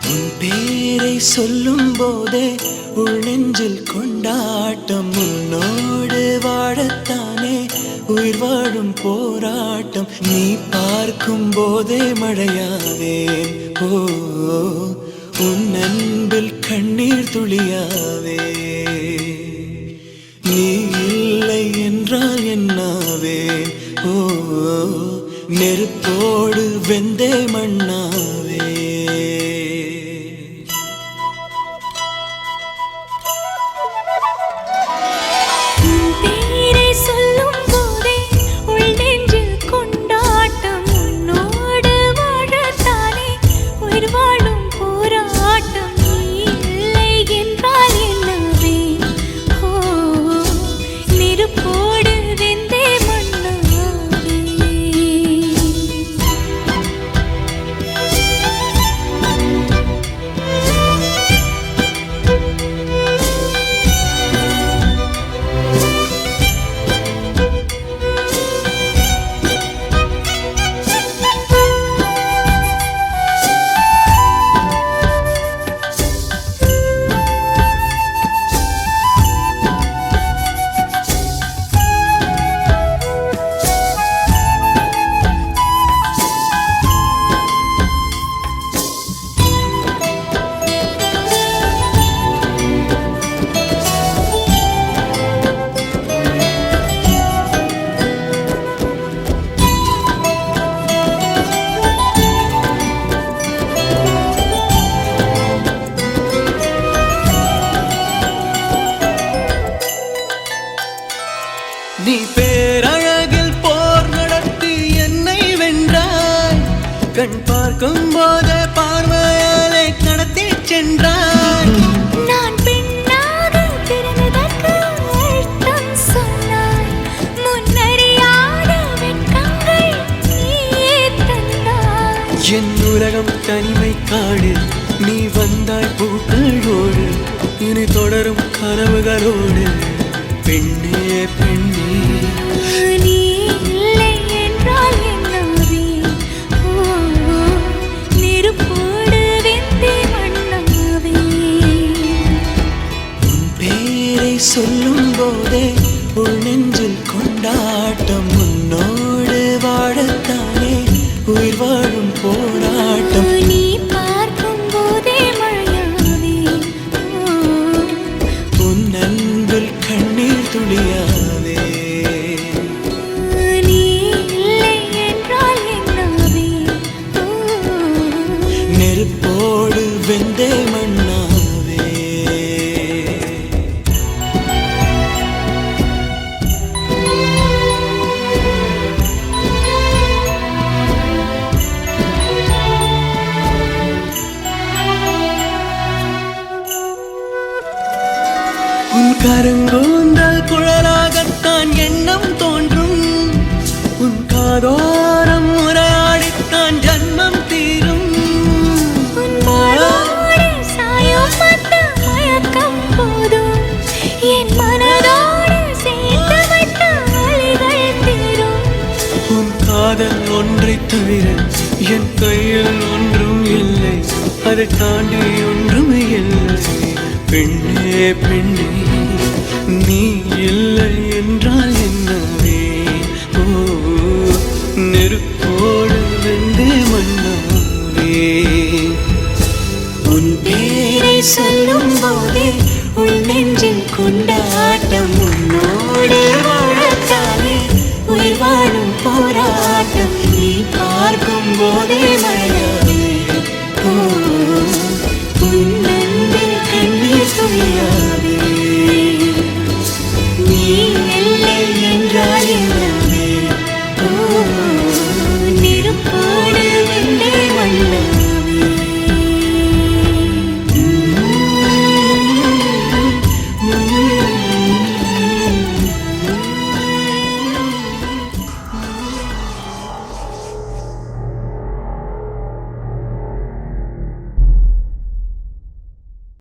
உன் பேரை சொல்லும் போதே உள் நெஞ்சில் கொண்டாட்டம். உன்னோடு வாழத்தானே உயிர் வாழும் போராட்டம். நீ பார்க்கும் போதே மழையாவேன். ஓ உன் அன்பில் கண்ணீர் துளியாவே. நீ இல்லை என்றால் என்னாவேன். ஓ நெருப்போடு வெந்தே மண்ணாவே. நீ பேரழகில் போர் நடத்தி என்னை வென்றாய். கண் பார்க்கும் போது பார்வையாலே கடத்தி சென்றாய். நான் பெண்ணாக பிறந்ததற்கு அர்த்தம் சொன்னாய். முன்னறியாத வெட்கங்கள் நீயே தந்தாய். என் உலகம் தனிமை காடு. நீ வந்தாய் பூக்களோடு. இனி தொடரும் கனவுகளோடு. பெண்ணே பெண்ணே நீ இல்லை என்றால் என்னாவே. நெருப்போடு வெந்தே மண்ணாவே. உன் பேரை சொல்லும் போதே உள் நெஞ்சில் கொண்டாட்டம். உன்னோடு வாழத்தானே உயிர் வாழும் போராட்டம். நீ பார்க்கும் போதே மழையாவே. உன் அன்பில் கண்ணீர் துளியாவே. நீ இல்லை என்றால் என்னாவே. நெருப்போடு வெந்தே மண்ணாவே. உன் கரங்கூந்தல் குழலாகத்தான் எண்ணம் தோன்றும். உன் காதோரம் உரையாடித்தான் ஜன்மம் தீரும். உன் மாளோடு சாயும் மத்த மயக்கம் போதும். என் மனதோடு சேர்த்து வைத்த வலிகள் தீரும். உன் காதல் ஒன்றைத் தவிர என் கையில் ஒன்றும் இல்லை. அதை தாண்டி ஒன்றும் இல்லை. பெண்ணே பெண்ணே நீ இல்லை என்றால் என்னவே. ஓ நெருப்போடு வெந்தே மண்ணாவே. உன் பேரை சொல்லும் போதே உள் நெஞ்சில் கொண்டாட்டம். உன்னோடு வாழத்தானே உயிர் வாழும் போராட்டம். நீ பார்க்கும் போதே மழை